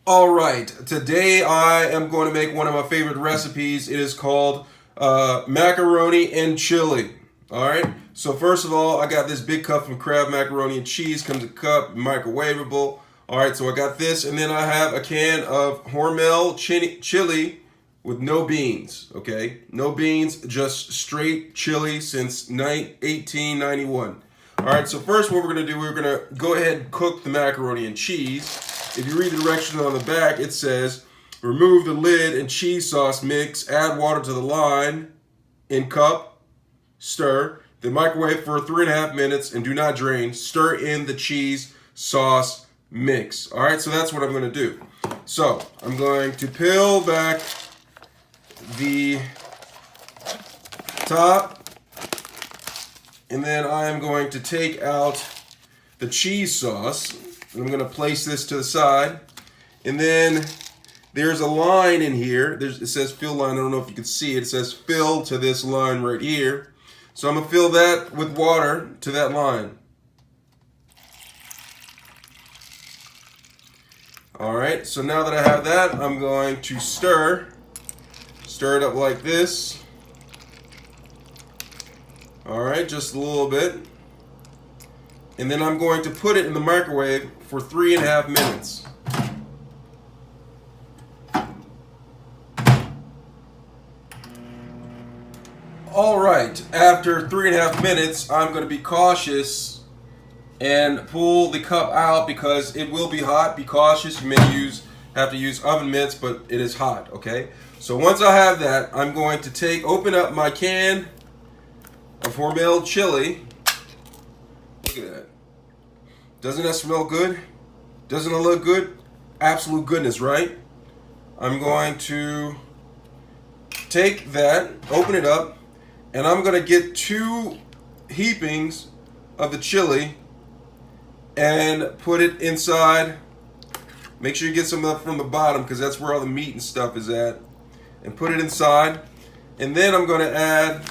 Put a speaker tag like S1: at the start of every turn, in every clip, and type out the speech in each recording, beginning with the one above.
S1: All right, today I am going to make one of my favorite recipes. It is called macaroni and chili. All right, so first of all, I got this big cup from Kraft macaroni and cheese. Comes in a cup, microwavable. All right, so I got this, and then I have a can of Hormel chili with no beans. Okay, no beans, just straight chili since 1891. All right, so first what we're going to do, we're going to go ahead and cook the macaroni and cheese. If you read the directions on the back, it says, remove the lid and cheese sauce mix, add water to the line in cup, stir, then microwave for 3.5 minutes and do not drain. Stir in the cheese sauce mix. All right, so that's what I'm going to do. So I'm going to peel back the top, and then I am going to take out the cheese sauce. I'm going to place this to the side, and then there's a line in here. It says fill line. I don't know if you can see it. It says fill to this line right here. So I'm going to fill that with water to that line. All right, so now that I have that, I'm going to stir it up like this. All right, just a little bit. And then I'm going to put it in the microwave for 3.5 minutes. All right, after 3.5 minutes, I'm going to be cautious and pull the cup out because it will be hot. Be cautious. You may have to use oven mitts, but it is hot, okay? So once I have that, I'm going to open up my can of Hormel chili. Look at that. Doesn't that smell good? Doesn't it look good? Absolute goodness, right? I'm going to take that, open it up, and I'm going to get 2 heapings of the chili and put it inside. Make sure you get some up from the bottom because that's where all the meat and stuff is at. And put it inside. And then I'm going to add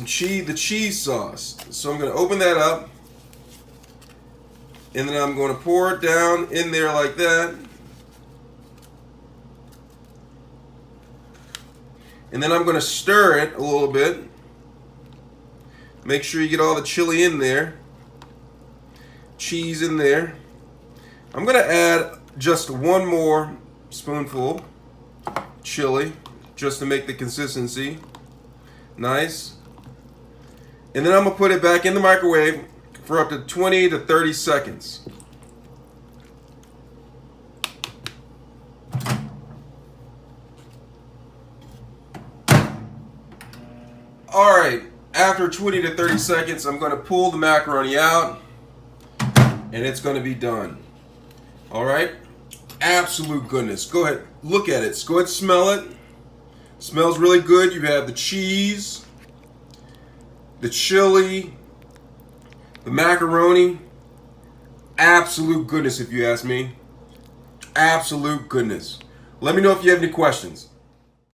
S1: the cheese sauce. So I'm going to open that up, and then I'm going to pour it down in there like that. And then I'm going to stir it a little bit. Make sure you get all the chili in there. Cheese in there. I'm going to add just 1 more spoonful chili just to make the consistency nice. And then I'm going to put it back in the microwave for up to 20 to 30 seconds. Alright, after 20 to 30 seconds, I'm going to pull the macaroni out, and it's going to be done. Alright, absolute goodness. Go ahead, look at it. Go ahead and smell it. Smells really good. You have the cheese, the chili, the macaroni. Absolute goodness, if you ask me. Absolute goodness. Let me know if you have any questions.